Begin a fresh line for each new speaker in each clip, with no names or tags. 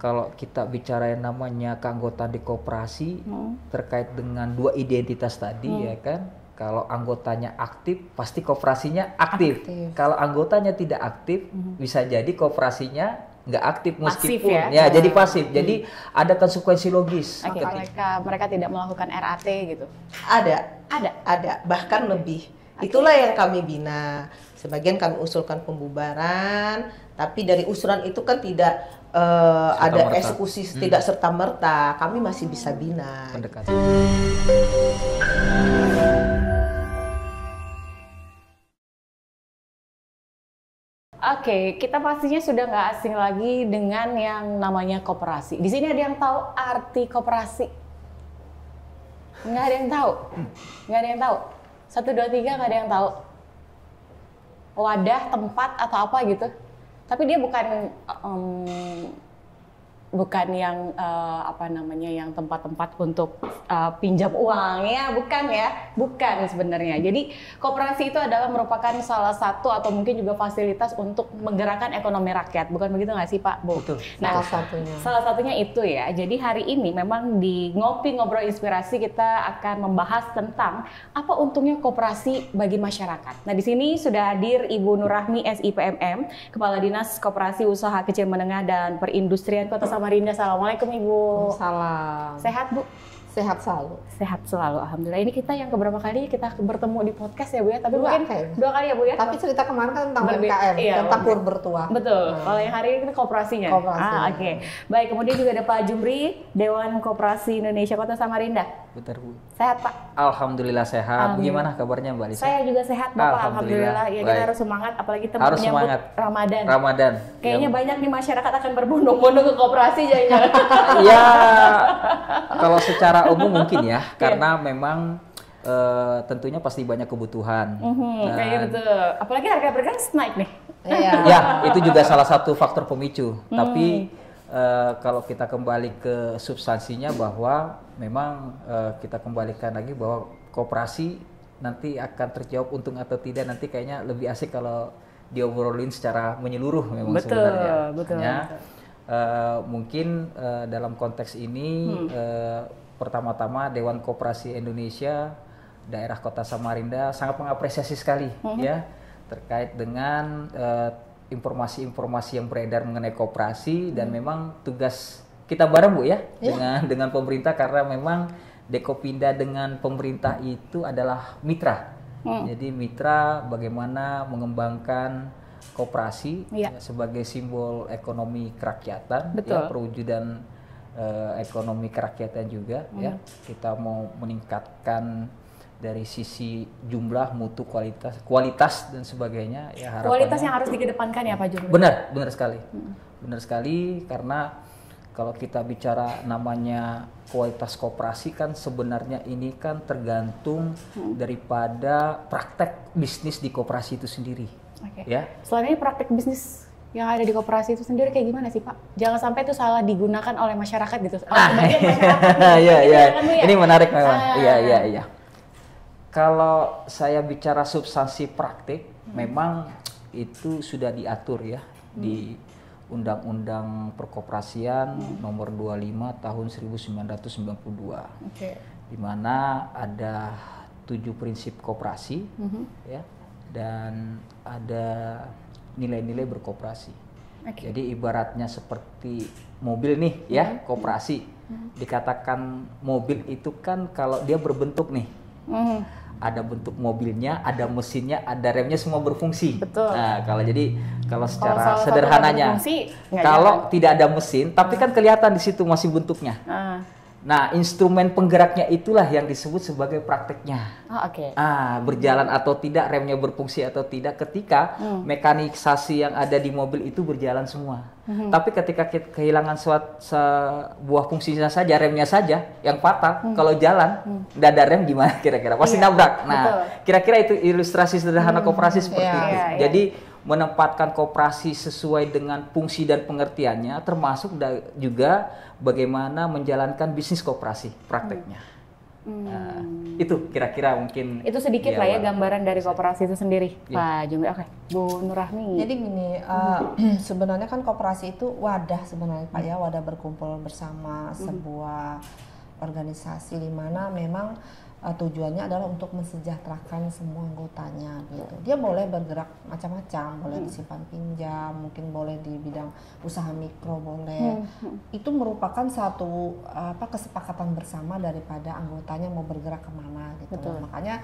kalau kita bicara yang namanya keanggotaan di koperasi terkait dengan dua identitas tadi ya kan, kalau anggotanya aktif pasti koperasinya aktif. Kalau anggotanya tidak aktif bisa jadi koperasinya nggak aktif meskipun ya jadi pasif. Jadi ada konsekuensi logis.
Mereka tidak melakukan RAT gitu.
Ada bahkan lebih. Itulah yang kami bina. Sebagian kami usulkan pembubaran, tapi dari usulan itu kan tidak ada eksekusi tidak serta merta. Kami masih bisa bina.
Pendekatan.
Oke, kita pastinya sudah nggak asing lagi dengan yang namanya koperasi. Di sini ada yang tahu arti koperasi? Nggak ada yang tahu? Nggak ada yang tahu? 1, 2, 3 nggak ada yang tahu? Wadah, tempat, atau apa gitu? Tapi dia bukan yang yang tempat-tempat untuk pinjam uang ya, bukan sebenarnya. Jadi koperasi itu adalah merupakan salah satu atau mungkin juga fasilitas untuk menggerakkan ekonomi rakyat, bukan begitu nggak sih Pak Bu?
Betul.
Nah, salah satunya itu ya. Jadi hari ini memang di Ngopi Ngobrol Inspirasi kita akan membahas tentang apa untungnya koperasi bagi masyarakat. Nah di sini sudah hadir Ibu Nurrahmi SIPMM, Kepala Dinas Koperasi Usaha Kecil Menengah dan Perindustrian Kota Samarinda. Assalamualaikum Ibu.
Salam.
Sehat Bu?
Sehat selalu.
Sehat selalu, alhamdulillah. Ini kita yang keberapa kali kita bertemu di podcast ya Bu ya? Tapi
Dua
kali ya Bu ya?
Tapi cerita kemarin kan tentang UMKM, tentang kur bertuah.
Betul. Kalau yang hari ini kooperasinya. Oke. Baik, kemudian juga ada Pak Jumri, Dewan Koperasi Indonesia Kota Samarinda.
Bentar Bu.
Sehat Pak?
Alhamdulillah sehat. Gimana kabarnya Mbak Lisa?
Saya juga sehat Bapak, alhamdulillah. Ya kita harus semangat, apalagi kita menyambut Ramadan. Kayaknya banyak nih masyarakat akan berbondong-bondong ke koperasi jangan-jangan.
Ya, kalau secara umum mungkin ya, karena memang tentunya pasti banyak kebutuhan.
Kayaknya betul. Apalagi harga bergas naik nih.
Ya, itu juga salah satu faktor pemicu. Tapi kalau kita kembali ke substansinya bahwa memang kita kembalikan lagi bahwa koperasi nanti akan terjawab untung atau tidak, nanti kayaknya lebih asik kalau diobrolin secara menyeluruh memang sebenarnya.
Betul.
Mungkin dalam konteks ini pertama-tama Dewan Koperasi Indonesia daerah Kota Samarinda sangat mengapresiasi sekali ya terkait dengan informasi-informasi yang beredar mengenai koperasi dan memang tugas kita bareng Bu ya dengan pemerintah, karena memang Dekopinda dengan pemerintah itu adalah mitra. Jadi mitra bagaimana mengembangkan koperasi sebagai simbol ekonomi kerakyatan, ya, perwujudan ekonomi kerakyatan juga. Ya, kita mau meningkatkan dari sisi jumlah, mutu, kualitas dan sebagainya. Ya,
kualitas yang harus dikedepankan ya Pak Jumri.
Benar sekali, benar sekali, karena kalau kita bicara namanya kualitas koperasi kan sebenarnya ini kan tergantung daripada praktek bisnis di koperasi itu sendiri. Ya.
Selain ini praktek bisnis yang ada di koperasi itu sendiri kayak gimana sih Pak? Jangan sampai itu salah digunakan oleh masyarakat gitu.
Ini menarik memang. Iya. Kalau saya bicara substansi praktik, memang itu sudah diatur ya di Undang-Undang Perkoperasian Nomor 25 Tahun 1992, di mana ada 7 prinsip koperasi, ya, dan ada nilai-nilai berkoperasi. Jadi ibaratnya seperti mobil nih, ya, koperasi. Dikatakan mobil itu kan kalau dia berbentuk nih. Ada bentuk mobilnya, ada mesinnya, ada remnya, semua berfungsi.
Betul.
Nah, kalau secara sederhananya, kalau tidak ada mesin, tapi kan kelihatan di situ masih bentuknya. Nah, instrumen penggeraknya itulah yang disebut sebagai prakteknya. Berjalan atau tidak, remnya berfungsi atau tidak, ketika mekanisasi yang ada di mobil itu berjalan semua. Tapi ketika kita kehilangan sebuah fungsinya saja, remnya saja yang patah, kalau jalan tidak ada rem, gimana kira-kira? Pasti nabrak. Nah, kira-kira itu ilustrasi sederhana koperasi seperti itu. Jadi menempatkan koperasi sesuai dengan fungsi dan pengertiannya, termasuk juga bagaimana menjalankan bisnis koperasi prakteknya. Nah, itu kira-kira mungkin
Itu sedikit
di
lah ya
awal.
gambaran dari koperasi itu sendiri,
Iya.
Pak Jumri. Oke, Bu Nurrahmi.
Jadi gini, sebenarnya kan koperasi itu wadah sebenarnya Pak ya, wadah berkumpul bersama sebuah organisasi di mana memang tujuannya adalah untuk mensejahterakan semua anggotanya gitu. Dia boleh bergerak macam-macam, boleh disimpan pinjam, mungkin boleh di bidang usaha mikro boleh. Itu merupakan satu kesepakatan bersama daripada anggotanya mau bergerak kemana gitu.
Betul.
Makanya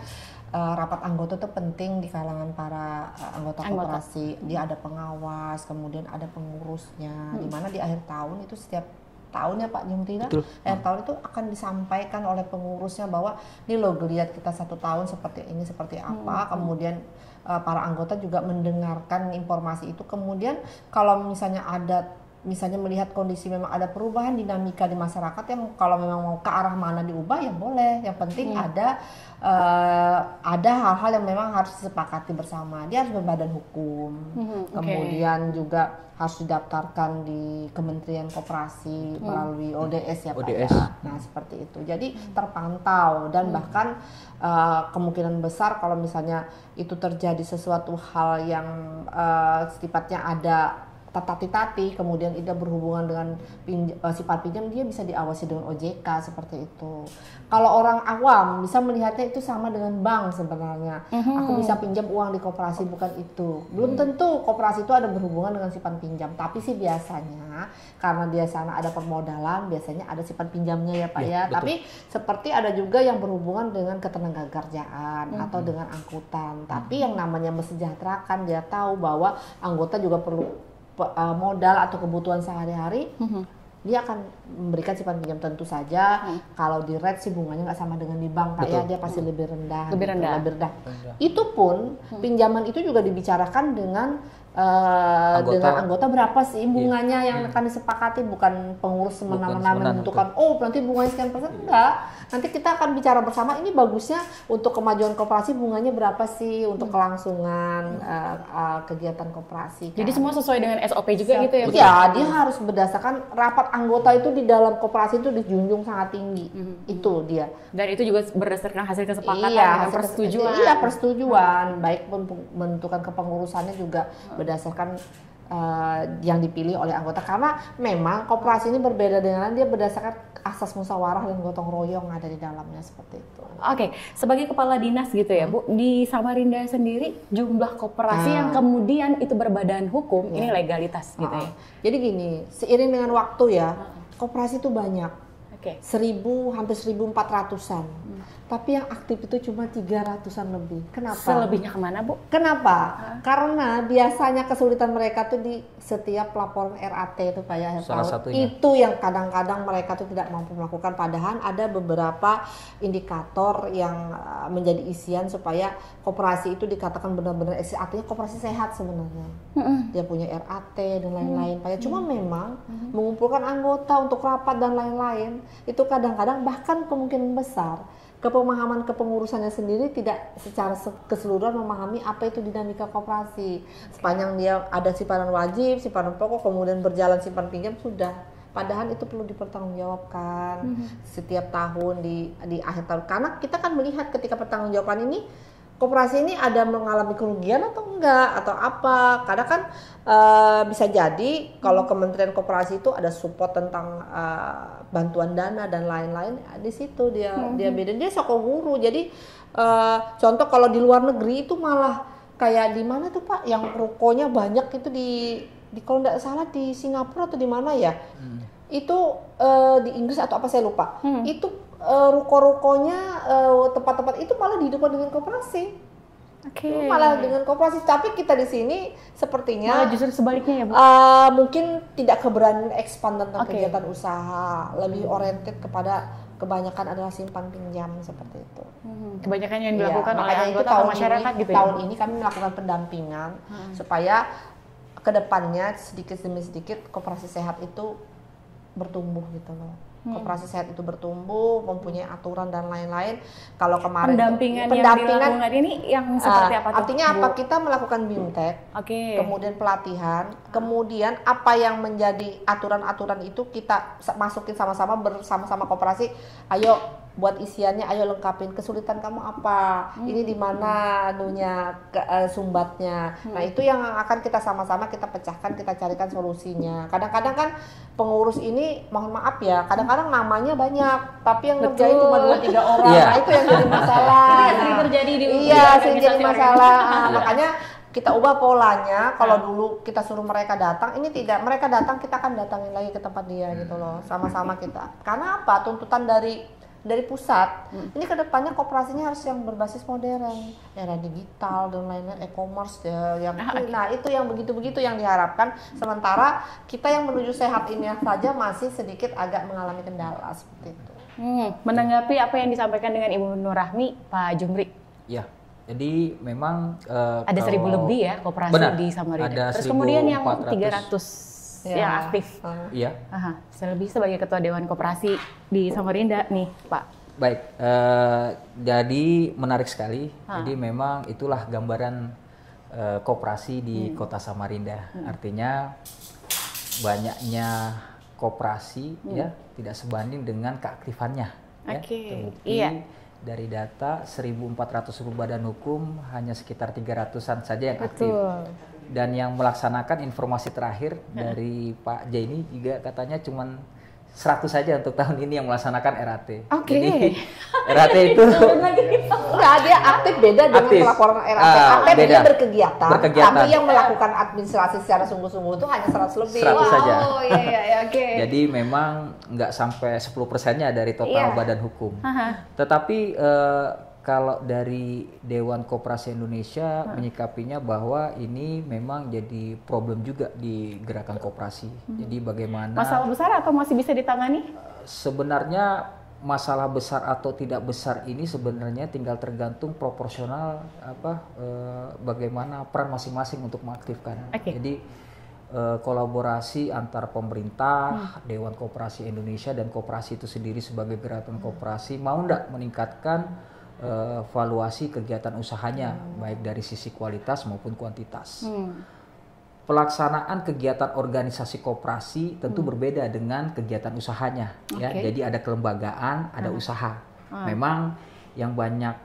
rapat anggota itu penting di kalangan para anggota koperasi. Dia ada pengawas, kemudian ada pengurusnya. Di mana di akhir tahun itu setiap tahunnya Pak Jumri, akhir tahun itu akan disampaikan oleh pengurusnya bahwa ini loh geliat kita 1 tahun seperti ini seperti apa. Kemudian para anggota juga mendengarkan informasi itu. Kemudian kalau misalnya melihat kondisi memang ada perubahan dinamika di masyarakat yang kalau memang mau ke arah mana diubah ya boleh. Yang penting ada hal-hal yang memang harus disepakati bersama. Dia harus berbadan hukum, kemudian juga harus didaftarkan di Kementerian Koperasi melalui ODS ya Pak.
ODS.
Ya. Nah seperti itu. Jadi terpantau dan bahkan kemungkinan besar kalau misalnya itu terjadi sesuatu hal yang sifatnya ada tati-tati, kemudian tidak berhubungan dengan sifat pinjam, dia bisa diawasi dengan OJK seperti itu. Kalau orang awam bisa melihatnya itu sama dengan bank sebenarnya. Aku bisa pinjam uang di koperasi, bukan itu. Belum tentu koperasi itu ada berhubungan dengan sifat pinjam, tapi sih biasanya karena dia sana ada permodalan, biasanya ada sifat pinjamnya ya Pak ya.
Betul.
Tapi seperti ada juga yang berhubungan dengan ketenagakerjaan atau dengan angkutan. Tapi yang namanya mesejahterakan, dia tahu bahwa anggota juga perlu modal atau kebutuhan sehari-hari, dia akan memberikan sifat pinjam. Tentu saja kalau di rate sih bunganya nggak sama dengan di bank Pak ya, dia pasti lebih rendah.
Lebih rendah.
Lebih rendah. Itu pun pinjaman itu juga dibicarakan dengan anggota berapa sih bunganya yang akan disepakati, bukan pengurus semena-mena menentukan nanti bunganya sekian persen, enggak. Nanti kita akan bicara bersama ini bagusnya untuk kemajuan koperasi bunganya berapa sih untuk kelangsungan kegiatan koperasi.
Jadi
kan.
semua sesuai dengan SOP juga gitu ya?
Iya, dia harus berdasarkan rapat anggota itu di dalam koperasi itu dijunjung sangat tinggi. Itu dia.
Dan itu juga berdasarkan hasil kesepakatan
Iya,
dengan persetujuan.
Iya, persetujuan. Baik menentukan kepengurusannya juga berdasarkan yang dipilih oleh anggota. Karena memang koperasi ini berbeda dengan dia berdasarkan asas musyawarah dan gotong royong ada di dalamnya seperti itu.
Oke, sebagai kepala dinas gitu ya Bu, di Samarinda sendiri jumlah koperasi yang kemudian itu berbadan hukum, ini legalitas gitu ya?
Jadi gini, seiring dengan waktu ya, koperasi itu banyak.
Oke.
1000 hampir 1400-an. Tapi yang aktif itu cuma 300-an lebih. Kenapa?
Selebihnya kemana Bu?
Kenapa? Karena biasanya kesulitan mereka tuh di setiap laporan RAT itu Pak ya,
Salah satunya.
itu yang kadang-kadang mereka tuh tidak mampu melakukan. Padahal ada beberapa indikator yang menjadi isian supaya koperasi itu dikatakan benar-benar eksis. Artinya koperasi sehat sebenarnya. Dia punya RAT dan lain-lain Pak ya. Cuma memang mengumpulkan anggota untuk rapat dan lain-lain itu kadang-kadang bahkan kemungkinan besar kepemahaman kepengurusannya sendiri tidak secara keseluruhan memahami apa itu dinamika koperasi. Sepanjang dia ada simpanan wajib, simpanan pokok, kemudian berjalan simpan pinjam sudah. Padahal itu perlu dipertanggungjawabkan setiap tahun di akhir tahun. Karena kita kan melihat ketika pertanggungjawaban ini koperasi ini ada mengalami kerugian atau enggak atau apa. Kadang kan bisa jadi kalau Kementerian Koperasi itu ada support tentang bantuan dana dan lain-lain, di situ dia beda. Dia sokoguru. Jadi contoh kalau di luar negeri itu malah kayak di mana tuh Pak yang rukonya banyak itu di kalau nggak salah di Singapura atau di mana ya. Itu di Inggris atau apa saya lupa. Itu ruko-rukonya, tempat-tempat itu malah dihidupkan dengan koperasi. Malah dengan koperasi. Tapi kita di sini sepertinya
malah justru sebaliknya ya Bu?
Mungkin tidak keberanian expand tentang kegiatan usaha, lebih oriented kepada kebanyakan adalah simpan pinjam seperti itu.
Kebanyakan yang dilakukan oleh
makanya
anggota
tahun
masyarakat
ini,
gitu ya?
Tahun ini kami melakukan pendampingan supaya kedepannya sedikit demi sedikit koperasi sehat itu bertumbuh gitu loh. Koperasi sehat itu bertumbuh, mempunyai aturan dan lain-lain. Kalau kemarin
pendampingan yang dilakukan ini yang seperti apa tuh?
Artinya apa? Kita melakukan bimtek, kemudian pelatihan, kemudian apa yang menjadi aturan-aturan itu kita masukin sama-sama bersama-sama koperasi. Ayo buat isiannya, ayo lengkapin kesulitan kamu apa, ini di mana anunya sumbatnya. Nah itu yang akan kita sama-sama kita pecahkan, kita carikan solusinya. Kadang-kadang kan pengurus ini, mohon maaf ya, kadang-kadang namanya banyak tapi yang ngerjain cuma 2-3 orang. Nah itu yang jadi masalah.
Itu yang sering terjadi di
sering jadi masalah. Makanya kita ubah polanya. Kalau dulu kita suruh mereka datang, ini tidak, mereka datang kita akan datangin lagi ke tempat dia gitu loh, sama-sama kita. Karena apa? Tuntutan dari pusat. Ini kedepannya koperasinya harus yang berbasis modern, era digital dan lain-lain, e-commerce ya, nah itu yang begitu-begitu yang diharapkan. Sementara kita yang menuju sehat ini saja masih sedikit agak mengalami kendala seperti itu.
Menanggapi apa yang disampaikan dengan Ibu Nurrahmi, Pak Jumri.
Ya. Jadi memang
ada 1.000 lebih ya koperasi di Samarinda. Terus kemudian yang 300 yang aktif.
Iya.
Selebih sebagai Ketua Dewan Koperasi di Samarinda nih, Pak.
Baik. Jadi menarik sekali. Jadi memang itulah gambaran koperasi di Kota Samarinda. Artinya banyaknya koperasi ya tidak sebanding dengan keaktifannya. Terbukti dari data 1.400 badan hukum hanya sekitar 300-an saja yang aktif. Dan yang melaksanakan informasi terakhir dari Pak Jaini juga katanya cuman 100 saja untuk tahun ini yang melaksanakan RAT. Jadi RAT itu
enggak, dia aktif beda dengan pelaporan RAT. Aktif dia berkegiatan. Tapi yang melakukan administrasi secara sungguh-sungguh itu hanya 100 lebih.
100 saja.
Jadi
memang nggak sampai 10%-nya dari total badan hukum. Tetapi kalau dari Dewan Koperasi Indonesia menyikapinya bahwa ini memang jadi problem juga di gerakan koperasi. Jadi bagaimana
masalah besar atau masih bisa ditangani?
Sebenarnya masalah besar atau tidak besar ini sebenarnya tinggal tergantung proporsional bagaimana peran masing-masing untuk mengaktifkan. Jadi kolaborasi antar pemerintah, Dewan Koperasi Indonesia dan koperasi itu sendiri sebagai gerakan koperasi mau ndak meningkatkan valuasi kegiatan usahanya baik dari sisi kualitas maupun kuantitas. Pelaksanaan kegiatan organisasi koperasi tentu berbeda dengan kegiatan usahanya ya. Jadi ada kelembagaan, ada usaha. Memang yang banyak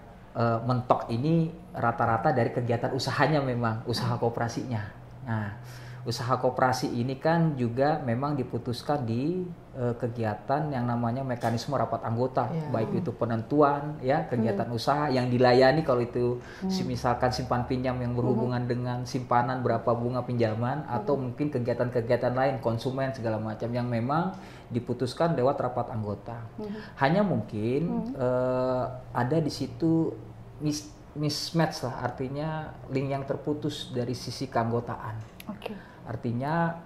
mentok ini rata-rata dari kegiatan usahanya, memang usaha koperasinya. Nah, usaha koperasi ini kan juga memang diputuskan di kegiatan yang namanya mekanisme rapat anggota, baik itu penentuan ya kegiatan usaha yang dilayani, kalau itu misalkan simpan pinjam yang berhubungan dengan simpanan berapa bunga pinjaman, atau mungkin kegiatan-kegiatan lain konsumen segala macam yang memang diputuskan lewat rapat anggota. Hanya mungkin ada di situ mismatch lah, artinya link yang terputus dari sisi keanggotaan. Artinya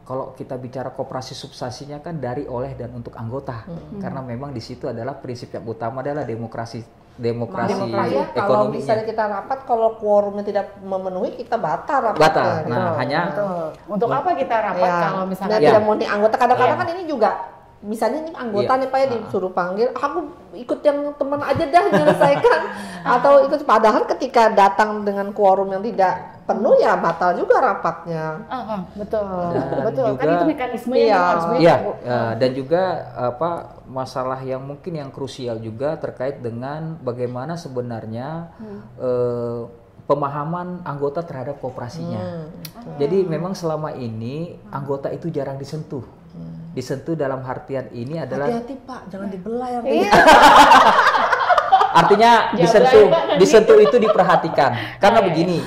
kalau kita bicara koperasi substansinya kan dari, oleh, dan untuk anggota, karena memang di situ adalah prinsip yang utama adalah demokrasi ekonominya.
Kalau misalnya kita rapat, kalau quorumnya tidak memenuhi, kita batal rapatnya.
Nah, hanya
untuk apa kita rapat kalau misalnya
tidak memenuhi anggota? Kadang-kadang kan ini juga misalnya ini anggota nih Pak ya disuruh panggil, aku ikut yang teman aja dah menyelesaikan atau ikut, padahal ketika datang dengan quorum yang tidak penuh ya batal juga rapatnya.
Betul.
Juga,
kan itu mekanismenya yang harus
dan juga masalah yang mungkin yang krusial juga terkait dengan bagaimana sebenarnya pemahaman anggota terhadap koperasinya. Jadi memang selama ini anggota itu jarang disentuh. Disentuh dalam artian ini adalah
hati-hati Pak, jangan dibelah
artinya disentuh itu diperhatikan. Karena begini,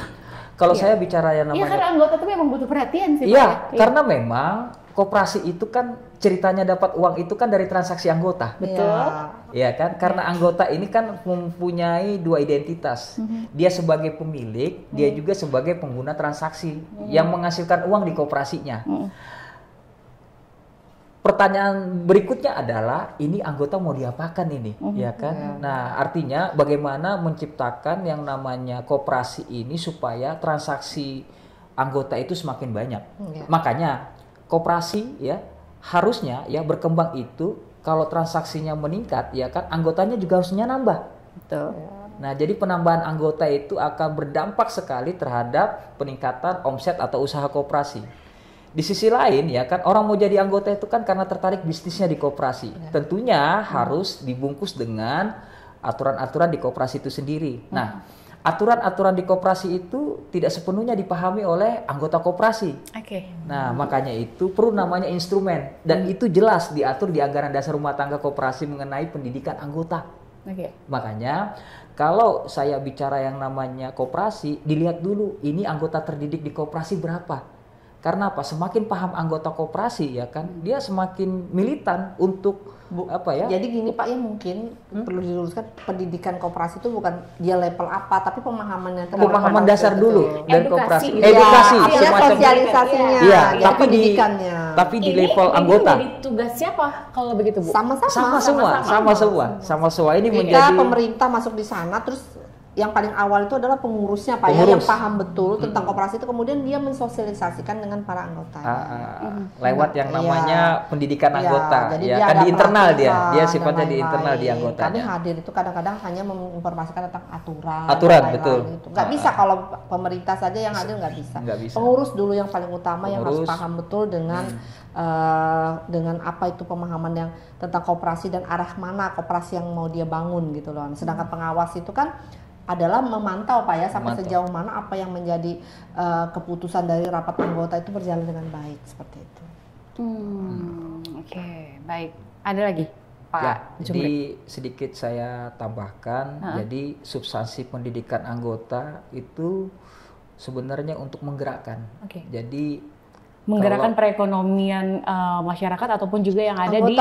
kalau saya bicara yang namanya
karena anggota itu memang butuh perhatian sih
Pak. Karena memang koperasi itu kan ceritanya dapat uang itu kan dari transaksi anggota.
Betul.
Iya kan? Karena anggota ini kan mempunyai dua identitas. Dia sebagai pemilik, dia juga sebagai pengguna transaksi yang menghasilkan uang di koperasinya. Pertanyaan berikutnya adalah ini anggota mau diapakan ini, ya kan? Nah, artinya bagaimana menciptakan yang namanya koperasi ini supaya transaksi anggota itu semakin banyak. Makanya koperasi ya harusnya ya berkembang itu kalau transaksinya meningkat ya kan anggotanya juga harusnya nambah.
Betul.
Nah, jadi penambahan anggota itu akan berdampak sekali terhadap peningkatan omset atau usaha koperasi. di sisi lain ya kan orang mau jadi anggota itu kan karena tertarik bisnisnya di koperasi. Tentunya harus dibungkus dengan aturan-aturan di koperasi itu sendiri. Nah, aturan-aturan di koperasi itu tidak sepenuhnya dipahami oleh anggota koperasi. Nah, makanya itu perlu namanya instrumen dan itu jelas diatur di anggaran dasar rumah tangga koperasi mengenai pendidikan anggota. Makanya kalau saya bicara yang namanya koperasi, dilihat dulu ini anggota terdidik di koperasi berapa. Karena apa? Semakin paham anggota koperasi ya kan, dia semakin militan untuk apa ya?
Jadi gini Pak, ya mungkin perlu diluruskan, pendidikan koperasi itu bukan dia level apa, tapi pemahamannya
pemahaman dasar dulu dan koperasi,
edukasi,
semacam
sosialisasinya,
ya,
tapi pendidikannya.
Tapi di level anggota.
Ini jadi tugas siapa kalau begitu Bu?
Sama semua. Ini menjadi
jika pemerintah masuk di sana, terus yang paling awal itu adalah pengurusnya Pak, ya, yang paham betul tentang koperasi itu, kemudian dia mensosialisasikan dengan para anggota.
Lewat yang namanya pendidikan anggota, ya kan di internal dia sifatnya di internal di anggotanya.
Kami hadir itu kadang-kadang hanya menginformasikan tentang
aturan betul.
Gitu. Nggak bisa kalau pemerintah saja yang hadir, nggak bisa. Pengurus dulu yang paling utama yang harus paham betul dengan apa itu pemahaman yang tentang koperasi dan arah mana koperasi yang mau dia bangun gitu loh. Sedangkan pengawas itu kan adalah memantau Pak ya, sampai sejauh mana apa yang menjadi keputusan dari rapat anggota itu berjalan dengan baik, seperti itu.
Oke, baik. Ada lagi Pak?
Ya, jadi sedikit saya tambahkan. Jadi substansi pendidikan anggota itu sebenarnya untuk menggerakkan. Jadi
menggerakkan perekonomian masyarakat ataupun juga yang ada di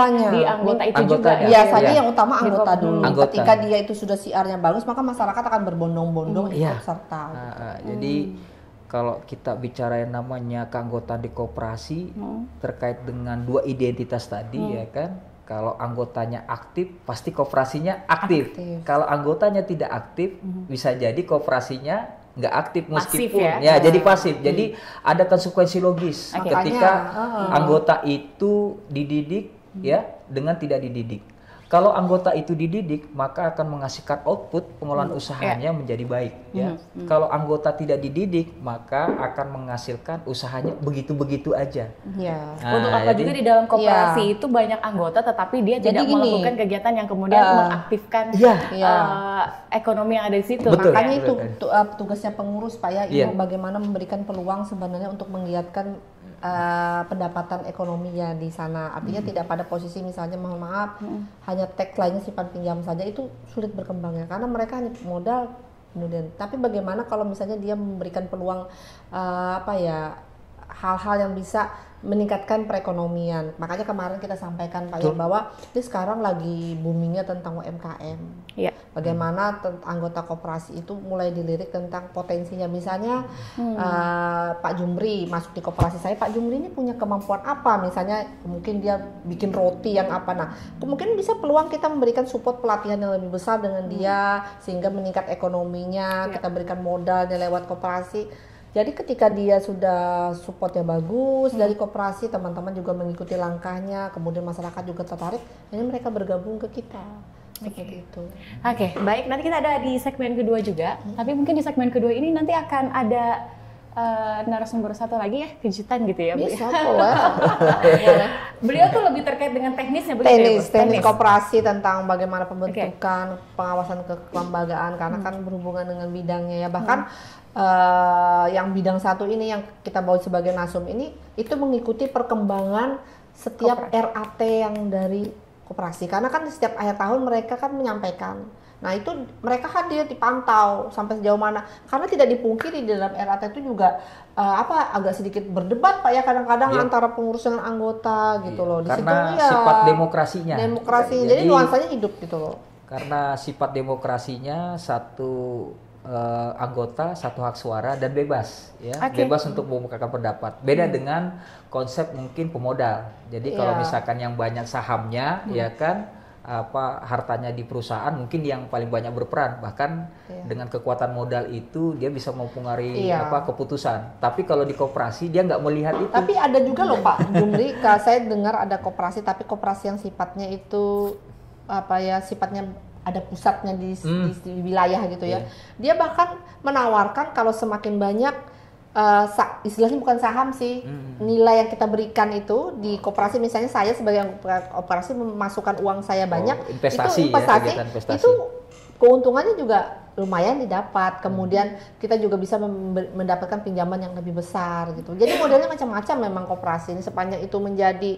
anggota itu
juga.
Biasanya yang utama anggota dulu. Ketika dia itu sudah siarnya bagus, maka masyarakat akan berbondong-bondong ikut serta.
Jadi kalau kita bicara yang namanya keanggotaan di koperasi terkait dengan dua identitas tadi ya kan. Kalau anggotanya aktif, pasti koperasinya aktif. Kalau anggotanya tidak aktif, bisa jadi koperasinya nggak aktif meskipun jadi pasif. Jadi ada konsekuensi logis ketika anggota itu dididik ya dengan tidak dididik. Kalau anggota itu dididik, maka akan menghasilkan output pengelolaan usahanya menjadi baik ya. Kalau anggota tidak dididik, maka akan menghasilkan usahanya begitu-begitu aja.
Untuk apa juga di dalam koperasi itu banyak anggota tetapi dia tidak melakukan kegiatan yang kemudian mengaktifkan ekonomi yang ada di situ.
Makanya itu tugasnya pengurus Pak ya, bagaimana memberikan peluang sebenarnya untuk menggiatkan pendapatan ekonomi ya di sana. Artinya tidak pada posisi misalnya mohon maaf hanya teks lainnya simpan pinjam saja, itu sulit berkembangnya karena mereka hanya modal kemudian. Tapi bagaimana kalau misalnya dia memberikan peluang hal-hal yang bisa meningkatkan perekonomian. Makanya kemarin kita sampaikan Pak ya bahwa ini sekarang lagi boomingnya tentang UMKM. Bagaimana anggota koperasi itu mulai dilirik tentang potensinya. Misalnya Pak Jumri masuk di koperasi saya, Pak Jumri ini punya kemampuan apa? Misalnya mungkin dia bikin roti yang apa. Nah, mungkin bisa peluang kita memberikan support pelatihan yang lebih besar dengan dia sehingga meningkat ekonominya. Kita berikan modalnya lewat koperasi. Jadi ketika dia sudah supportnya bagus dari koperasi, teman-teman juga mengikuti langkahnya, kemudian masyarakat juga tertarik, ini mereka bergabung ke kita. Seperti itu.
Oke, baik. Nanti kita ada di segmen kedua juga. Tapi mungkin di segmen kedua ini nanti akan ada narasumber satu lagi ya, kejutan gitu ya Bu.
Bisa boleh.
Beliau tuh lebih terkait dengan teknisnya
teknis koperasi, tentang bagaimana pembentukan, pengawasan kelembagaan karena kan berhubungan dengan bidangnya ya. Bahkan yang bidang satu ini yang kita bawa sebagai Nasum ini itu mengikuti perkembangan setiap RAT yang dari koperasi, karena kan setiap akhir tahun mereka kan menyampaikan. Nah itu mereka hadir dipantau sampai sejauh mana, karena tidak dipungkiri di dalam RAT itu juga agak sedikit berdebat Pak ya kadang-kadang antara pengurus dengan anggota gitu loh. Di
karena
situ,
sifat demokrasinya.
Jadi nuansanya hidup gitu loh.
Karena sifat demokrasinya satu anggota satu hak suara dan bebas ya, bebas untuk membukakan pendapat. Beda dengan konsep mungkin pemodal. Jadi kalau misalkan yang banyak sahamnya ya kan hartanya di perusahaan mungkin yang paling banyak berperan, bahkan dengan kekuatan modal itu dia bisa mempengaruhi keputusan. Tapi kalau di koperasi dia nggak melihat itu.
Tapi ada juga loh Pak Jumri, saya dengar ada koperasi tapi koperasi yang sifatnya itu sifatnya ada pusatnya di wilayah gitu ya. Dia bahkan menawarkan kalau semakin banyak istilahnya bukan saham sih, nilai yang kita berikan itu di koperasi, misalnya saya sebagai koperasi memasukkan uang saya banyak,
investasi,
itu investasi,
ya, investasi
itu keuntungannya juga lumayan didapat, kemudian kita juga bisa mendapatkan pinjaman yang lebih besar gitu. Jadi modelnya macam-macam memang koperasi ini, sepanjang itu menjadi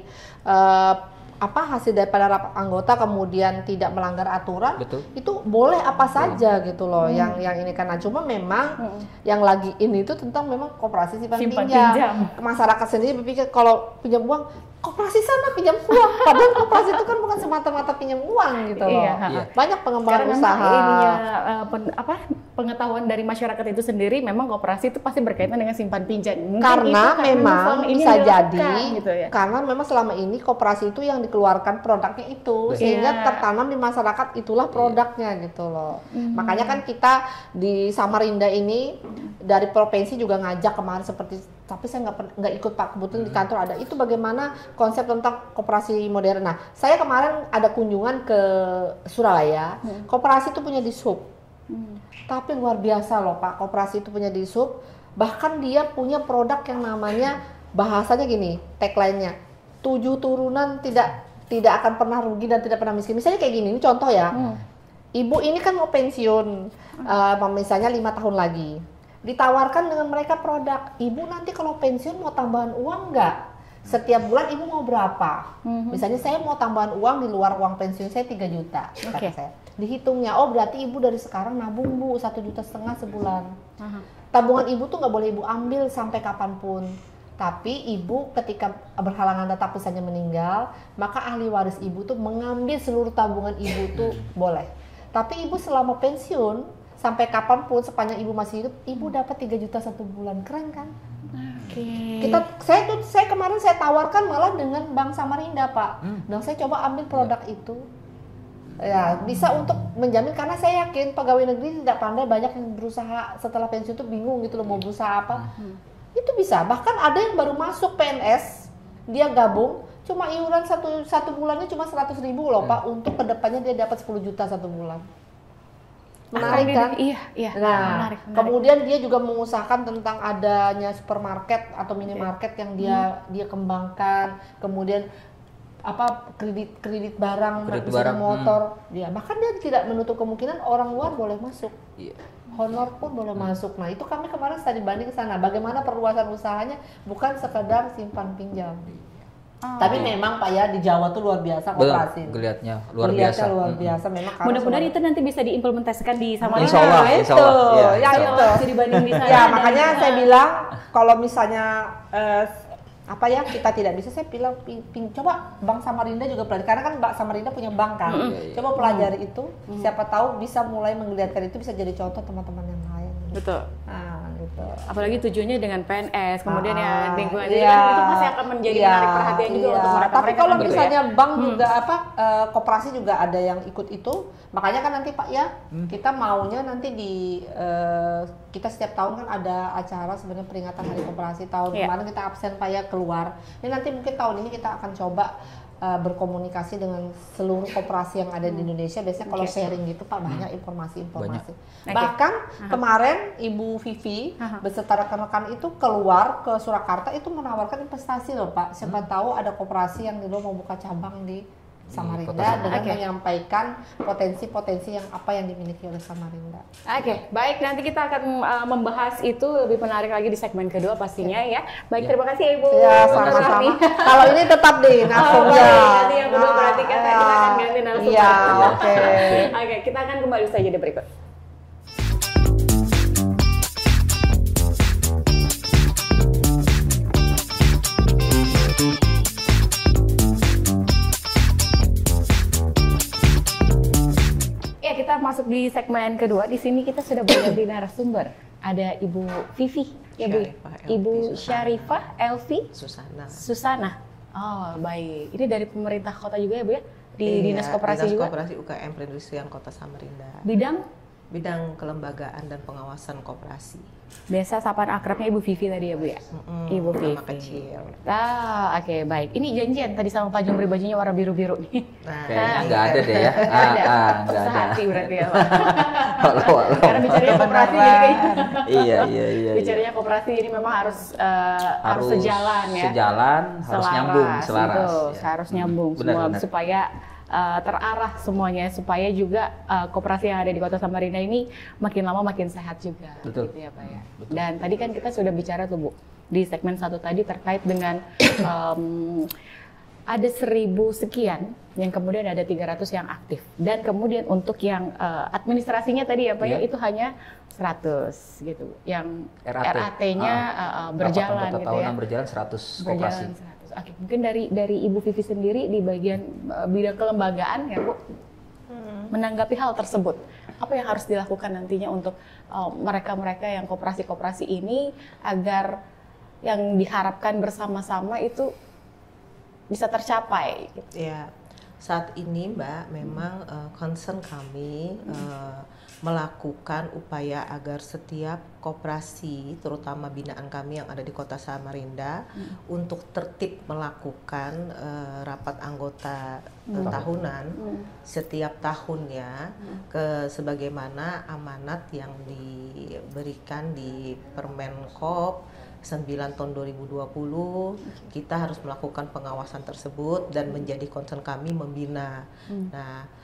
hasil daripada anggota kemudian tidak melanggar aturan.
Betul.
Itu boleh apa saja gitu loh yang ini, karena cuma memang yang lagi ini itu tentang memang koperasi simpan pinjam. Masyarakat sendiri berpikir kalau pinjam uang koperasi sana pinjam uang, padahal koperasi itu kan bukan semata-mata pinjam uang gitu loh.
Iya.
Banyak pengembangan
karena
usaha.
Pengetahuan dari masyarakat itu sendiri, memang koperasi itu pasti berkaitan dengan simpan pinjam. Mungkin
karena memang bisa jadi
gitu ya.
karena memang selama ini koperasi itu yang dikeluarkan produknya itu, sehingga tertanam di masyarakat itulah produknya gitu loh. Makanya kan kita di Samarinda ini dari provinsi juga ngajak kemarin seperti, tapi saya nggak ikut Pak, kebetulan di kantor ada itu, bagaimana konsep tentang koperasi modern. Nah, saya kemarin ada kunjungan ke Surabaya, koperasi itu punya dishub. Tapi luar biasa loh Pak, koperasi itu punya dishub, bahkan dia punya produk yang namanya, bahasanya gini, tagline-nya, 7 turunan tidak akan pernah rugi dan tidak pernah miskin. Misalnya kayak gini, ini contoh ya, ibu ini kan mau pensiun, misalnya 5 tahun lagi, ditawarkan dengan mereka produk, ibu nanti kalau pensiun mau tambahan uang nggak? Setiap bulan ibu mau berapa? Misalnya saya mau tambahan uang di luar uang pensiun saya 3 juta, kata saya. Dihitungnya, oh berarti ibu dari sekarang nabung Bu 1,5 juta sebulan. Tabungan ibu tuh nggak boleh ibu ambil sampai kapanpun. Tapi ibu ketika berhalangan tetap misalnya meninggal, maka ahli waris ibu tuh mengambil seluruh tabungan ibu tuh boleh. Tapi ibu selama pensiun sampai kapanpun sepanjang ibu masih hidup, ibu dapat 3 juta 1 bulan. Keren kan? Saya kemarin saya tawarkan malah dengan Bank Samarinda Pak, dan saya coba ambil produk itu. Ya bisa untuk menjamin, karena saya yakin pegawai negeri tidak pandai, banyak yang berusaha setelah pensiun itu bingung gitu loh mau berusaha apa. Itu bisa, bahkan ada yang baru masuk PNS, dia gabung, cuma iuran satu bulannya cuma 100.000 loh Pak, untuk kedepannya dia dapat 10 juta 1 bulan. Menarik kan?
Iya.
Nah,
menarik.
Kemudian dia juga mengusahakan tentang adanya supermarket atau minimarket yang dia kembangkan, kemudian kredit barang, misalnya motor, dia bahkan dia tidak menutup kemungkinan orang luar boleh masuk, honor pun boleh masuk. Nah itu kami kemarin tadi banding ke sana, bagaimana perluasan usahanya bukan sekedar simpan pinjam. Tapi memang Pak ya, di Jawa tuh luar biasa koperasi.
Geliatnya luar biasa.
Memang.
Mudah-mudahan itu nanti bisa diimplementasikan di Samarinda.
Insya Allah.
Ya itu dibanding di sana.
Ya makanya saya bilang kalau misalnya kita tidak bisa, saya bilang coba Bank Samarinda juga pelajari, karena kan Bank Samarinda punya bank kan, coba pelajari itu, siapa tahu bisa mulai menggeliatkan itu, bisa jadi contoh teman-teman yang lain.
Betul.
Gitu.
Apalagi tujuannya dengan PNS, kemudian ya lingkungan, jadi kan itu pasti akan menjadi menarik perhatian juga untuk mereka.
Tapi kalau misalnya bank juga koperasi juga ada yang ikut itu, makanya kan nanti Pak ya, kita maunya nanti kita setiap tahun kan ada acara sebenarnya peringatan Hari Koperasi. Tahun kemarin kita absen Pak ya keluar. Ini nanti mungkin tahun ini kita akan coba berkomunikasi dengan seluruh koperasi yang ada di Indonesia. Biasanya kalau sharing gitu Pak, banyak informasi-informasi. Bahkan kemarin Ibu Vivi beserta rekan-rekan itu keluar ke Surakarta itu menawarkan investasi loh Pak. Siapa tahu ada koperasi yang dulu mau buka cabang di Samarinda dengan menyampaikan potensi-potensi yang dimiliki oleh Samarinda.
Baik, nanti kita akan membahas itu lebih menarik lagi di segmen kedua pastinya ya. Baik, terima kasih Ibu.
Ya, sama-sama. Kalau ini tetap di narasumber.
Nanti yang kedua perhatikan, kita akan ganti narasumber.
Iya,
oke. Kita akan kembali saja di berikut. Kita masuk di segmen kedua. Di sini kita sudah berganti narasumber. Ada Ibu Vivi, ya Bu. Ibu Syarifah Elvi Susana. Oh, baik. Ini dari pemerintah kota juga ya Bu ya? Di Dinas Koperasi
Dinas
juga?
Koperasi UKM Perindustrian Kota Samarinda.
Bidang?
bidang kelembagaan dan pengawasan koperasi.
Biasa sapaan akrabnya Ibu Vivi tadi ya Bu ya? Ibu Vivi.
Nama kecil.
Oke, baik. Ini janjian tadi sama Pak Jumri bajunya warna biru-biru nih.
Kayaknya nggak ada deh ya. Nggak ada.
Sehati berarti ya Pak.
Walau.
Karena bicaranya koperasi jadi kayaknya.
Iya.
Bicaranya koperasi jadi memang harus sejalan ya.
Sejalan, harus nyambung, selaras.
Betul,
Ya.
harus nyambung semua supaya terarah semuanya, supaya juga koperasi yang ada di Kota Samarinda ini makin lama makin sehat juga.
Betul.
Gitu ya Pak ya. Dan tadi kan kita sudah bicara tuh Bu di segmen 1 tadi terkait dengan ada 1.000 sekian yang kemudian ada 300 yang aktif, dan kemudian untuk yang administrasinya tadi ya Pak ya itu hanya 100 gitu, yang RAT-nya berjalan gitu ya.
Berjalan 100 koperasi.
Oke, mungkin dari Ibu Vivi sendiri di bagian bidang kelembagaan ya Bu, menanggapi hal tersebut, apa yang harus dilakukan nantinya untuk mereka-mereka yang koperasi-koperasi ini agar yang diharapkan bersama-sama itu bisa tercapai? Gitu.
Ya, saat ini Mbak, memang concern kami melakukan upaya agar setiap koperasi, terutama binaan kami yang ada di Kota Samarinda, untuk tertib melakukan rapat anggota tahunan setiap tahunnya, sebagaimana amanat yang diberikan di Permenkop 9 tahun 2020, kita harus melakukan pengawasan tersebut dan menjadi concern kami membina. Nah,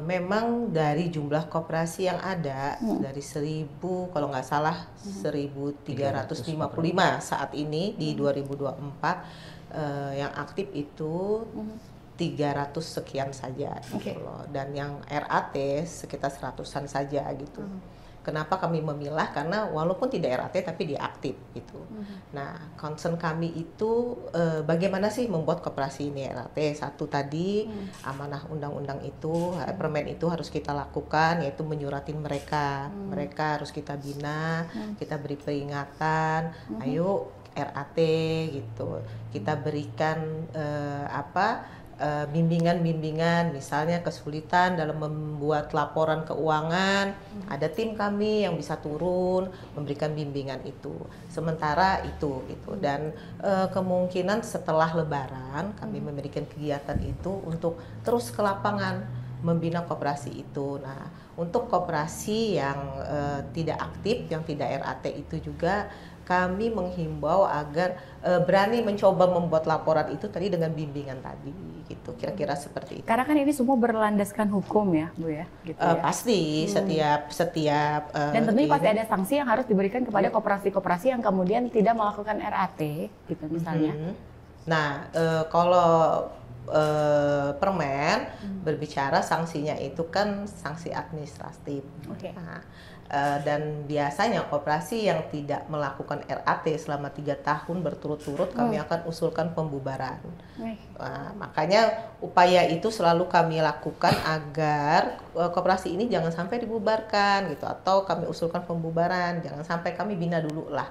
memang dari jumlah koperasi yang ada dari 1.000, kalau nggak salah 1.355 saat ini di 2024, yang aktif itu 300 sekian saja gitu loh, dan yang RAT sekitar 100-an saja gitu. Kenapa kami memilah? Karena walaupun tidak RAT tapi dia aktif gitu. Nah, concern kami itu bagaimana sih membuat koperasi ini RAT? Satu tadi amanah undang-undang itu, permen itu harus kita lakukan, yaitu menyuratin mereka. Mereka harus kita bina, kita beri peringatan, ayo RAT gitu. Kita berikan bimbingan-bimbingan, misalnya kesulitan dalam membuat laporan keuangan, ada tim kami yang bisa turun memberikan bimbingan itu. Sementara itu gitu, dan kemungkinan setelah Lebaran kami memberikan kegiatan itu untuk terus ke lapangan membina koperasi itu. Nah, untuk koperasi yang tidak aktif, yang tidak RAT itu juga kami menghimbau agar berani mencoba membuat laporan itu tadi dengan bimbingan tadi gitu, kira-kira seperti itu.
Karena kan ini semua berlandaskan hukum ya Bu ya, gitu ya.
Pasti setiap
dan tentunya pasti ada sanksi yang harus diberikan kepada koperasi-koperasi yang kemudian tidak melakukan RAT gitu misalnya.
Nah, kalau permen berbicara sanksinya itu kan sanksi administratif. Nah, dan biasanya koperasi yang tidak melakukan RAT selama 3 tahun berturut-turut kami akan usulkan pembubaran. Nah, makanya upaya itu selalu kami lakukan agar koperasi ini jangan sampai dibubarkan gitu, atau kami usulkan pembubaran, jangan sampai, kami bina dulu lah,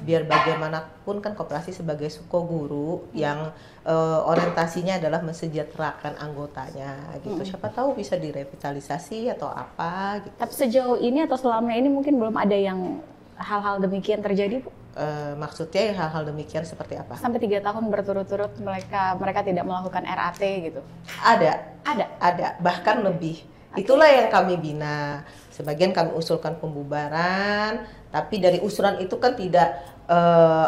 biar bagaimanapun kan koperasi sebagai sukoguru yang orientasinya adalah mensejahterakan anggotanya gitu. Siapa tahu bisa direvitalisasi atau apa gitu.
Tapi sejauh ini atau selama ini mungkin belum ada yang hal-hal demikian terjadi Bu?
Maksudnya hal-hal demikian seperti apa?
Sampai 3 tahun berturut-turut mereka tidak melakukan RAT gitu?
Ada, bahkan lebih. Itulah yang kami bina. Sebagian kami usulkan pembubaran, tapi dari usulan itu kan tidak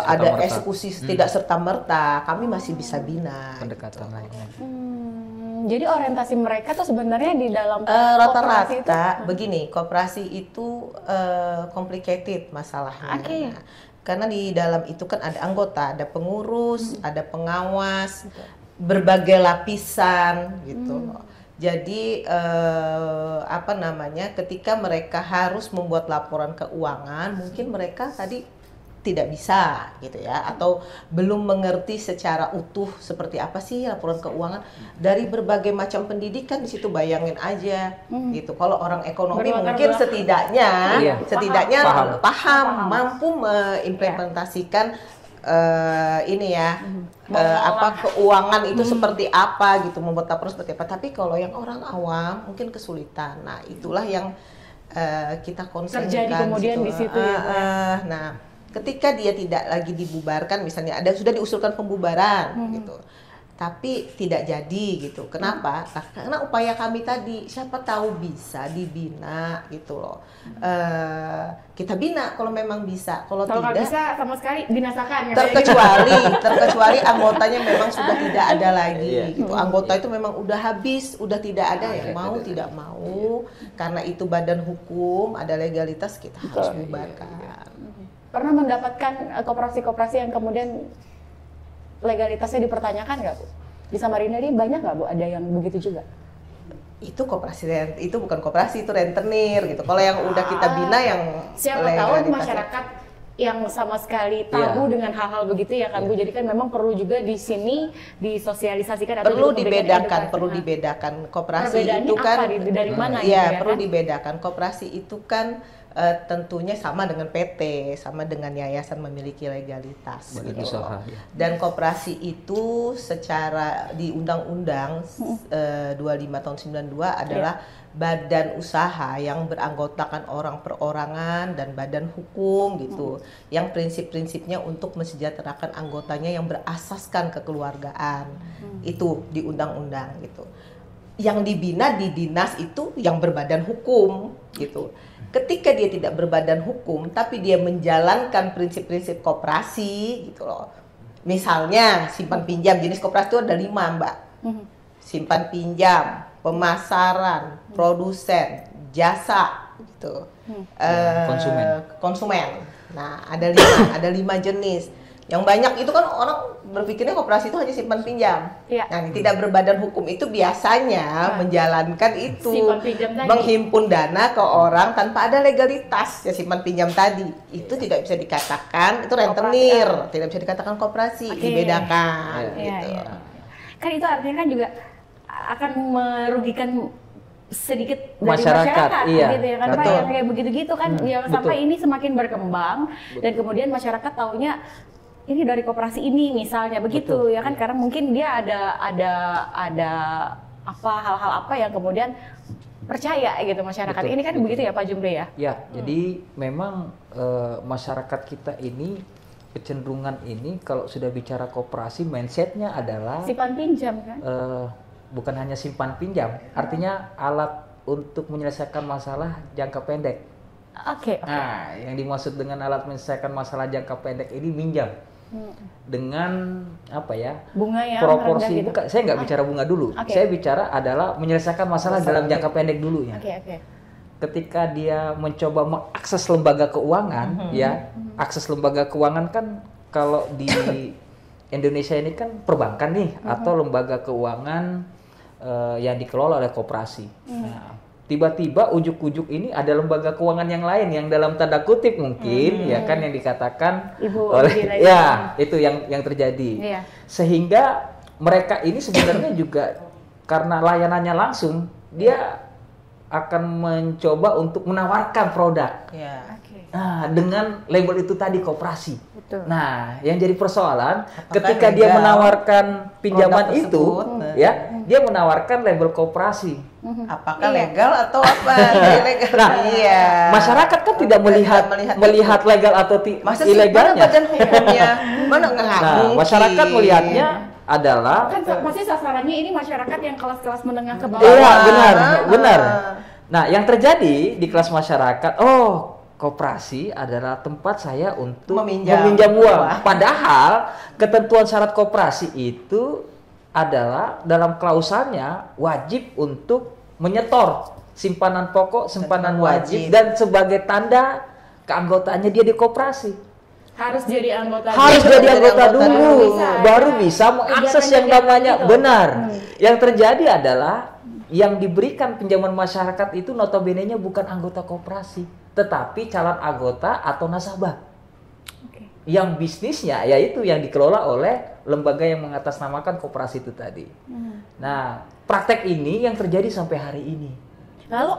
ada eksekusi, tidak serta-merta. Kami masih bisa bina.
Pendekatan lainnya.
Jadi orientasi mereka tuh sebenarnya di dalam
rata-rata begini, koperasi itu complicated masalahnya. Karena di dalam itu kan ada anggota, ada pengurus, ada pengawas, berbagai lapisan gitu. Jadi ketika mereka harus membuat laporan keuangan, mungkin mereka tadi tidak bisa gitu ya, atau belum mengerti secara utuh seperti apa sih laporan keuangan dari berbagai macam pendidikan di situ. Bayangin aja gitu, kalau orang ekonomi mungkin setidaknya paham, mampu mengimplementasikan keuangan itu seperti apa gitu, membuat laporan seperti apa. Tapi kalau yang orang awam mungkin kesulitan. Nah, itulah yang kita konsenkan
terjadi kemudian di situ ya, Bu, ya.
Nah, ketika dia tidak lagi dibubarkan, misalnya sudah diusulkan pembubaran gitu, tapi tidak jadi gitu. Kenapa? Karena upaya kami tadi, siapa tahu bisa dibina gitu loh. Kita bina kalau memang bisa, kalau
nggak
tidak
bisa sama sekali binasakan ya.
terkecuali anggotanya memang sudah tidak ada lagi gitu. Anggota itu memang udah habis, udah tidak ada, yang mau tidak mau, karena itu badan hukum, ada legalitas, kita harus bubarkan.
Pernah mendapatkan koperasi-koperasi yang kemudian legalitasnya dipertanyakan nggak, Bu? Di Samarinda ini banyak nggak, Bu? Ada yang begitu juga?
Itu koperasi, itu bukan koperasi, itu rentenir gitu. Kalau yang udah kita bina yang
siapa tahu masyarakat yang sama sekali tabu dengan hal-hal begitu ya kan, Bu. Jadi kan memang perlu juga di sini disosialisasikan atau
perlu dibedakan. Koperasi itu kan
dari mana
ya, perlu dibedakan. Koperasi itu kan tentunya sama dengan PT, sama dengan yayasan memiliki legalitas gitu. Dan koperasi itu secara di Undang-Undang 25 tahun 92 adalah badan usaha yang beranggotakan orang perorangan dan badan hukum gitu, yang prinsip-prinsipnya untuk mensejahterakan anggotanya yang berasaskan kekeluargaan. Itu di undang-undang gitu. Yang dibina di dinas itu yang berbadan hukum gitu. Ketika dia tidak berbadan hukum tapi dia menjalankan prinsip-prinsip koperasi gitu loh. Misalnya simpan pinjam, jenis koperasi itu ada 5, Mbak. Simpan pinjam, pemasaran, produsen, jasa gitu. Konsumen. Nah, ada 5 jenis. Yang banyak itu kan orang berpikirnya koperasi itu hanya simpan pinjam. Nah, tidak berbadan hukum itu biasanya menjalankan itu, menghimpun dana ke orang tanpa ada legalitas ya, simpan pinjam tadi. Itu tidak bisa dikatakan itu rentenir, tidak bisa dikatakan koperasi, dibedakan gitu.
Kan itu artinya kan juga akan merugikan sedikit dari
masyarakat
gitu ya kan, Pak, yang kayak begitu-gitu kan, yang sampai ini semakin berkembang dan kemudian masyarakat taunya ini dari koperasi ini misalnya begitu ya kan, karena mungkin dia ada apa hal-hal apa yang kemudian percaya gitu masyarakat. Ini kan begitu ya Pak Jumri ya?
Ya, jadi memang masyarakat kita ini kecenderungan ini kalau sudah bicara koperasi mindsetnya adalah
simpan pinjam kan?
Bukan hanya simpan pinjam, artinya alat untuk menyelesaikan masalah jangka pendek. Nah, yang dimaksud dengan alat menyelesaikan masalah jangka pendek ini minjam. Dengan apa ya,
bunga yang
proporsi
gitu.
Saya nggak bicara bunga dulu, saya bicara adalah menyelesaikan masalah dalam jangka pendek dulu ya. Ketika dia mencoba mengakses lembaga keuangan akses lembaga keuangan kan kalau di Indonesia ini kan perbankan nih atau lembaga keuangan yang dikelola oleh koperasi. Nah, tiba-tiba ujuk-ujuk ini ada lembaga keuangan yang lain yang dalam tanda kutip mungkin ya kan yang dikatakan itu yang terjadi. Sehingga mereka ini sebenarnya juga karena layanannya langsung dia akan mencoba untuk menawarkan produk. Nah, dengan label itu tadi koperasi. Nah, yang jadi persoalan ketika dia menawarkan pinjaman itu dia menawarkan label koperasi.
Apakah legal atau apa?
Masyarakat kan tidak melihat legal atau ilegalnya. Masyarakat melihatnya adalah
kan pasti sasarannya ini masyarakat yang kelas-kelas menengah ke bawah.
Iya, benar. Nah, yang terjadi di kelas masyarakat, koperasi adalah tempat saya untuk meminjam uang. Padahal ketentuan syarat koperasi itu adalah dalam klausalnya wajib untuk menyetor simpanan pokok, simpanan wajib dan sebagai tanda keanggotaannya dia di koperasi.
Harus jadi anggota
dulu, baru bisa mengakses yang namanya benar. Yang terjadi adalah yang diberikan pinjaman masyarakat itu notabene-nya bukan anggota koperasi, tetapi calon anggota atau nasabah. Yang bisnisnya yaitu yang dikelola oleh lembaga yang mengatasnamakan koperasi itu tadi. Nah, praktek ini yang terjadi sampai hari ini.
Lalu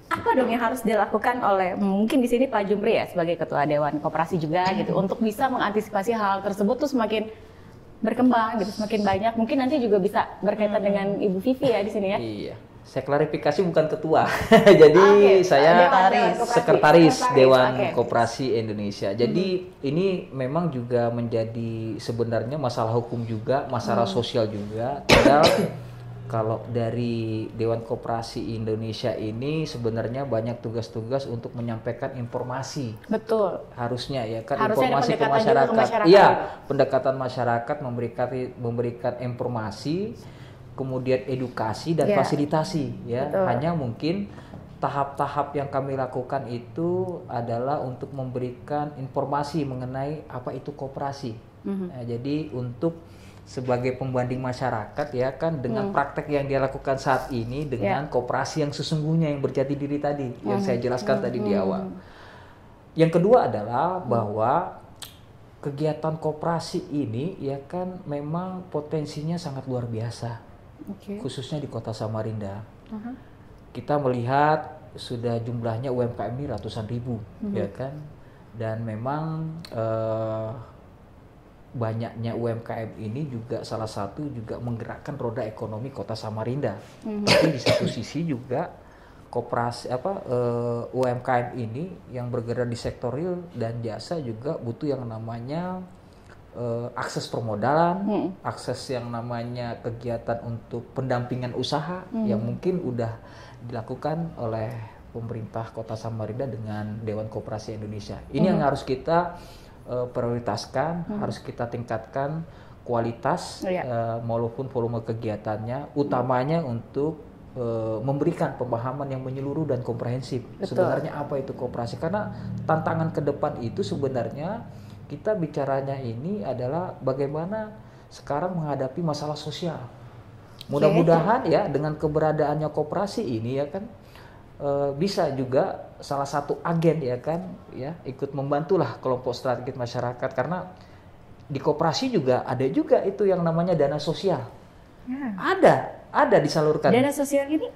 apa dong yang harus dilakukan oleh mungkin di sini Pak Jumri ya sebagai ketua Dewan Koperasi juga gitu untuk bisa mengantisipasi hal tersebut tuh semakin berkembang gitu, semakin banyak. Mungkin nanti juga bisa berkaitan dengan Ibu Vivi ya di sini ya.
Iya. Saya klarifikasi bukan ketua. Jadi saya sekretaris Dewan Koperasi Indonesia. Jadi ini memang juga menjadi sebenarnya masalah hukum juga, masalah sosial juga. Padahal kalau dari Dewan Koperasi Indonesia ini sebenarnya banyak tugas-tugas untuk menyampaikan informasi.
Betul.
Harusnya ya kan,
harusnya
informasi ke masyarakat. Iya, pendekatan masyarakat, memberikan informasi, kemudian edukasi dan fasilitasi ya.
Betul.
Hanya mungkin tahap-tahap yang kami lakukan itu adalah untuk memberikan informasi mengenai apa itu koperasi. Nah, jadi untuk sebagai pembanding masyarakat ya kan dengan praktek yang dia lakukan saat ini dengan koperasi yang sesungguhnya yang berjati diri tadi yang saya jelaskan tadi di awal. Yang kedua adalah bahwa kegiatan koperasi ini ya kan memang potensinya sangat luar biasa. Khususnya di Kota Samarinda. Kita melihat sudah jumlahnya UMKM ini ratusan ribu ya kan, dan memang banyaknya UMKM ini juga salah satu juga menggerakkan roda ekonomi Kota Samarinda. Tapi di satu sisi juga koperasi UMKM ini yang bergerak di sektor real dan jasa juga butuh yang namanya akses permodalan, akses yang namanya kegiatan untuk pendampingan usaha yang mungkin udah dilakukan oleh pemerintah Kota Samarinda dengan Dewan Koperasi Indonesia. Ini yang harus kita prioritaskan, harus kita tingkatkan kualitas maupun volume kegiatannya, utamanya untuk memberikan pemahaman yang menyeluruh dan komprehensif. Sebenarnya apa itu koperasi? Karena tantangan ke depan itu sebenarnya kita bicaranya ini adalah bagaimana sekarang menghadapi masalah sosial. Mudah-mudahan ya dengan keberadaannya koperasi ini ya kan bisa juga salah satu agen ya kan ya ikut membantulah kelompok strategis masyarakat, karena di koperasi juga ada juga itu yang namanya dana sosial. Ada disalurkan.
Dana sosial ini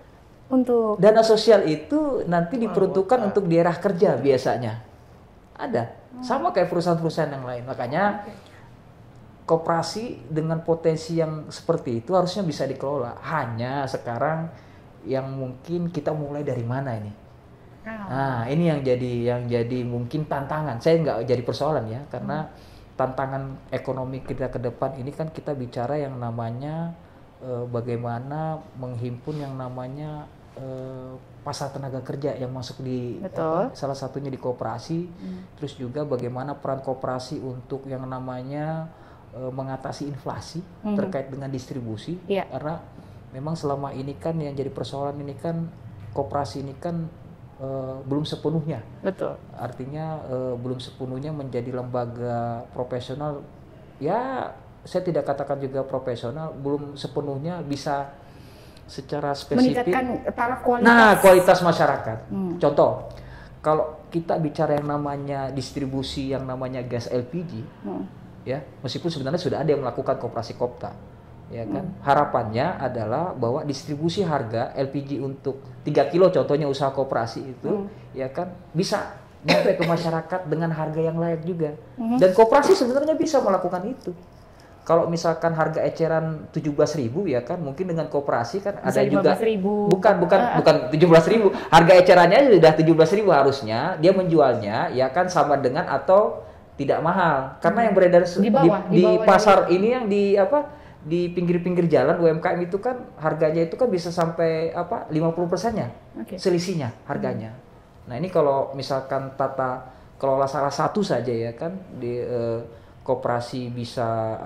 untuk
dana sosial itu nanti diperuntukkan untuk daerah kerja biasanya. Ada. Sama kayak perusahaan-perusahaan yang lain. Makanya koperasi dengan potensi yang seperti itu harusnya bisa dikelola. Hanya sekarang yang mungkin kita mulai dari mana ini? Nah, ini yang jadi mungkin tantangan. Saya nggak jadi persoalan ya, karena tantangan ekonomi kita ke depan ini kan kita bicara yang namanya bagaimana menghimpun yang namanya pasar tenaga kerja yang masuk di salah satunya di koperasi, terus juga bagaimana peran koperasi untuk yang namanya mengatasi inflasi terkait dengan distribusi, karena memang selama ini kan yang jadi persoalan ini kan koperasi ini kan belum sepenuhnya, artinya belum sepenuhnya menjadi lembaga profesional ya. Saya tidak katakan juga profesional, belum sepenuhnya bisa secara spesifik
meningkatkan taraf kualitas.
Nah, kualitas masyarakat. Contoh, kalau kita bicara yang namanya distribusi yang namanya gas LPG, ya, meskipun sebenarnya sudah ada yang melakukan koperasi Kopta, ya kan. Harapannya adalah bahwa distribusi harga LPG untuk 3 kilo contohnya usaha koperasi itu, ya kan, bisa nyampe ke masyarakat dengan harga yang layak juga. Dan koperasi sebenarnya bisa melakukan itu. Kalau misalkan harga eceran 17.000 ya kan, mungkin dengan koperasi kan bisa ada juga bukan 17.000. Harga ecerannya sudah 17.000, harusnya dia menjualnya ya kan sama dengan atau tidak mahal. Karena yang beredar di pasar ini yang di pinggir-pinggir jalan UMKM itu kan harganya itu kan bisa sampai 50%-nya selisihnya harganya. Nah, ini kalau misalkan tata kelola salah satu saja ya kan di koperasi bisa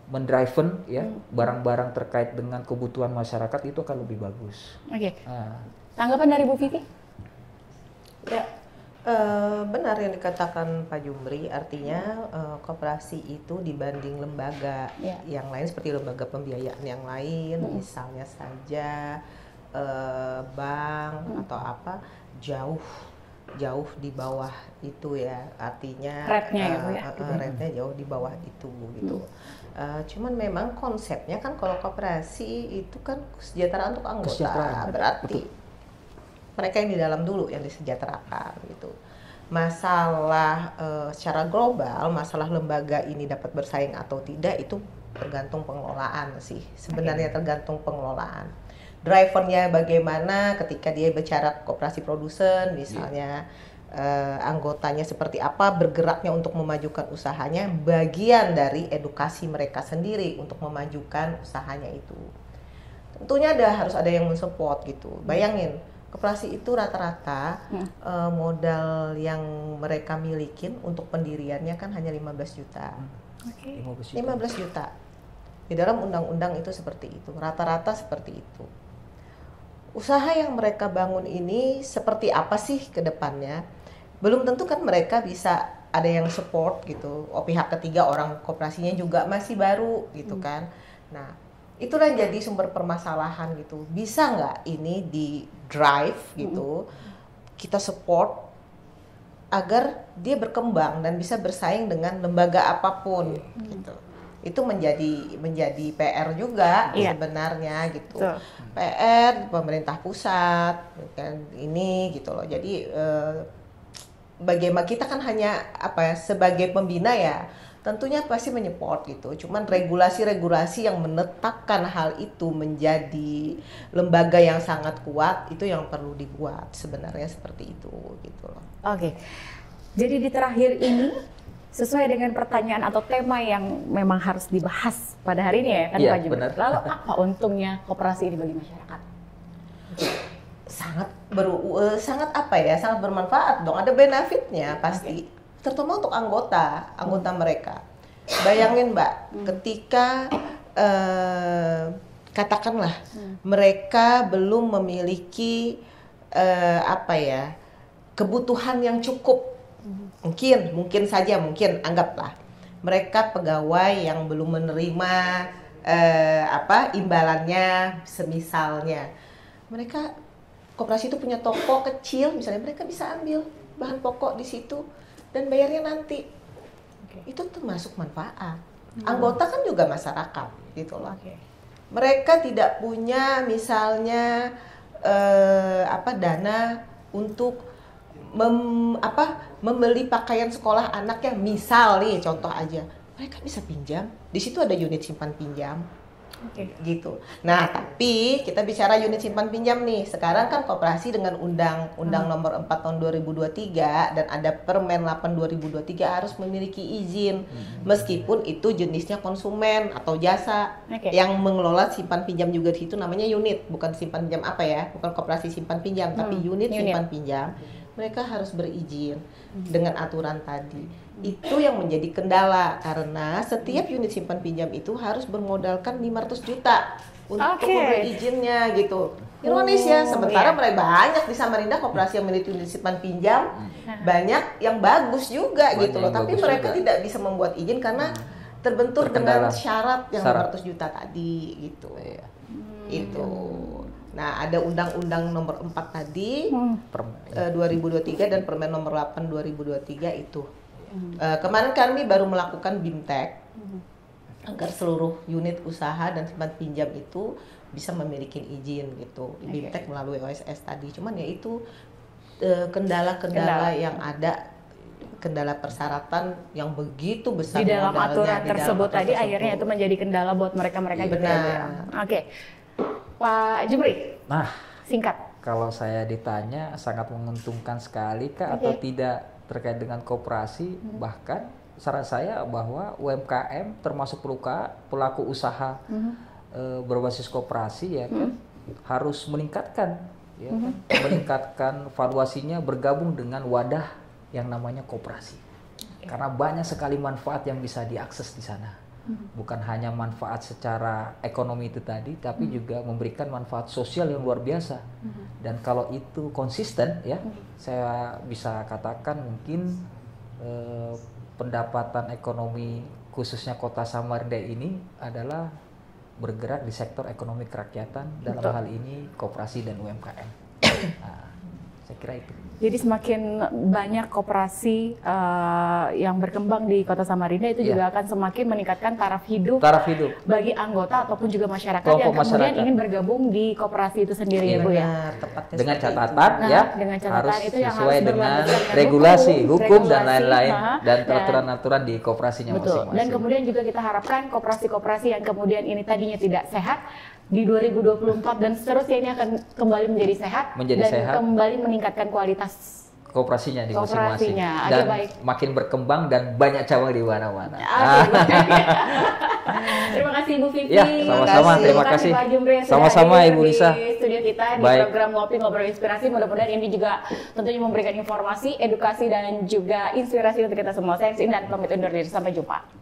mendriven ya barang-barang terkait dengan kebutuhan masyarakat, itu akan lebih bagus.
Tanggapan dari Bu Vivi?
Ya, benar yang dikatakan Pak Jumri, artinya koperasi itu dibanding lembaga yang lain seperti lembaga pembiayaan yang lain, misalnya saja bank atau apa, jauh di bawah itu ya, artinya rate-nya jauh di bawah itu gitu. Cuman memang konsepnya kan kalau koperasi itu kan kesejahteraan untuk anggota, berarti mereka yang di dalam dulu yang disejahterakan gitu. Masalah secara global, masalah lembaga ini dapat bersaing atau tidak itu tergantung pengelolaan sih, sebenarnya tergantung pengelolaan. drivernya bagaimana ketika dia bicara koperasi produsen misalnya. Anggotanya seperti apa, bergeraknya untuk memajukan usahanya, bagian dari edukasi mereka sendiri untuk memajukan usahanya itu. Tentunya harus ada yang mensupport gitu. Bayangin, koperasi itu rata-rata modal yang mereka milikin untuk pendiriannya kan hanya 15 juta. 15 juta. Di dalam undang-undang itu seperti itu, rata-rata seperti itu. Usaha yang mereka bangun ini seperti apa sih ke depannya? Belum tentu kan mereka bisa ada yang support gitu. Pihak ketiga, orang koperasinya juga masih baru gitu kan. Nah, itulah yang jadi sumber permasalahan gitu. Bisa nggak ini di drive gitu, kita support agar dia berkembang dan bisa bersaing dengan lembaga apapun gitu. Itu menjadi PR juga sebenarnya gitu. PR pemerintah pusat kan ini gitu loh. Jadi bagaimana kita kan hanya sebagai pembina ya tentunya pasti menyupport gitu. Cuman regulasi-regulasi yang menetapkan hal itu menjadi lembaga yang sangat kuat itu yang perlu dibuat sebenarnya seperti itu gitu loh.
Oke. Jadi di terakhir ini sesuai dengan pertanyaan atau tema yang memang harus dibahas pada hari ini ya kan Pak Jumri. Lalu apa untungnya koperasi ini bagi masyarakat?
Sangat bermanfaat dong, ada benefitnya pasti, terutama untuk anggota mereka. Bayangin Mbak, ketika katakanlah mereka belum memiliki kebutuhan yang cukup, mungkin anggaplah mereka pegawai yang belum menerima imbalannya, semisalnya mereka koperasi itu punya toko kecil, misalnya mereka bisa ambil bahan pokok di situ dan bayarnya nanti. Itu termasuk manfaat. Anggota kan juga masyarakat, gitu loh. Mereka tidak punya misalnya dana untuk membeli pakaian sekolah anaknya, misal nih contoh aja. Mereka bisa pinjam. Di situ ada unit simpan pinjam. Gitu. Nah, tapi kita bicara unit simpan pinjam nih. Sekarang kan koperasi dengan Undang-Undang Nomor 4 Tahun 2023 dan ada Permen 8 2023 harus memiliki izin. Meskipun itu jenisnya konsumen atau jasa yang mengelola simpan pinjam juga di situ namanya unit, bukan simpan pinjam bukan koperasi simpan pinjam, tapi unit simpan pinjam. Mereka harus berizin dengan aturan tadi. Itu yang menjadi kendala karena setiap unit simpan pinjam itu harus bermodalkan 500 juta untuk memberi izinnya gitu. Ironis ya, sementara mereka banyak di Samarinda koperasi yang memiliki unit simpan pinjam, banyak yang bagus juga gitu loh. Tapi mereka tidak bisa membuat izin karena terbentur dengan syarat yang 500 juta tadi gitu. Itu. Nah, ada Undang-Undang Nomor 4 tadi 2023 dan Permen Nomor 8 2023 itu. Kemarin kami baru melakukan BIMTEK agar seluruh unit usaha dan simpan pinjam itu bisa memiliki izin gitu. BIMTEK melalui OSS tadi. Cuman ya itu kendala yang ada, kendala persyaratan yang begitu besar
di dalam aturan tersebut tadi akhirnya itu menjadi kendala buat mereka-mereka gitu ya. Pak Jumri, singkat.
Kalau saya ditanya sangat menguntungkan sekali Kak atau tidak terkait dengan koperasi, bahkan saran saya bahwa UMKM termasuk pelaku usaha berbasis koperasi ya kan harus meningkatkan meningkatkan valuasinya, bergabung dengan wadah yang namanya koperasi. Karena banyak sekali manfaat yang bisa diakses di sana. Bukan hanya manfaat secara ekonomi itu tadi, tapi juga memberikan manfaat sosial yang luar biasa. Dan kalau itu konsisten ya, saya bisa katakan mungkin pendapatan ekonomi khususnya Kota Samarinda ini adalah bergerak di sektor ekonomi kerakyatan, dalam hal ini koperasi dan UMKM. Nah, saya kira itu.
Jadi semakin banyak koperasi yang berkembang di Kota Samarinda itu juga akan semakin meningkatkan taraf hidup bagi anggota ataupun juga masyarakat yang kemudian ingin bergabung di koperasi itu sendiri ya Bu ya.
Dengan catatan
dengan catatan
harus
itu yang
sesuai
harus
dengan regulasi, hukum dan lain-lain dan aturan-aturan di koperasinya masing-masing.
Dan kemudian juga kita harapkan koperasi-koperasi yang kemudian ini tadinya tidak sehat di 2024 dan seterusnya ini akan kembali menjadi sehat kembali meningkatkan kualitas
kooperasinya di masing-masing
dan
baik. Makin berkembang dan banyak cabang di mana-mana.
Terima kasih Ibu Vivi.
Ya, sama-sama. Terima kasih
Pak Jumri yang
sama-sama Ibu Lisa.
Di studio kita di program Ngobrol Inspirasi. Mudah-mudahan ini juga tentunya memberikan informasi, edukasi dan juga inspirasi untuk kita semua. Saya Sin dan pamit undur diri. Sampai jumpa.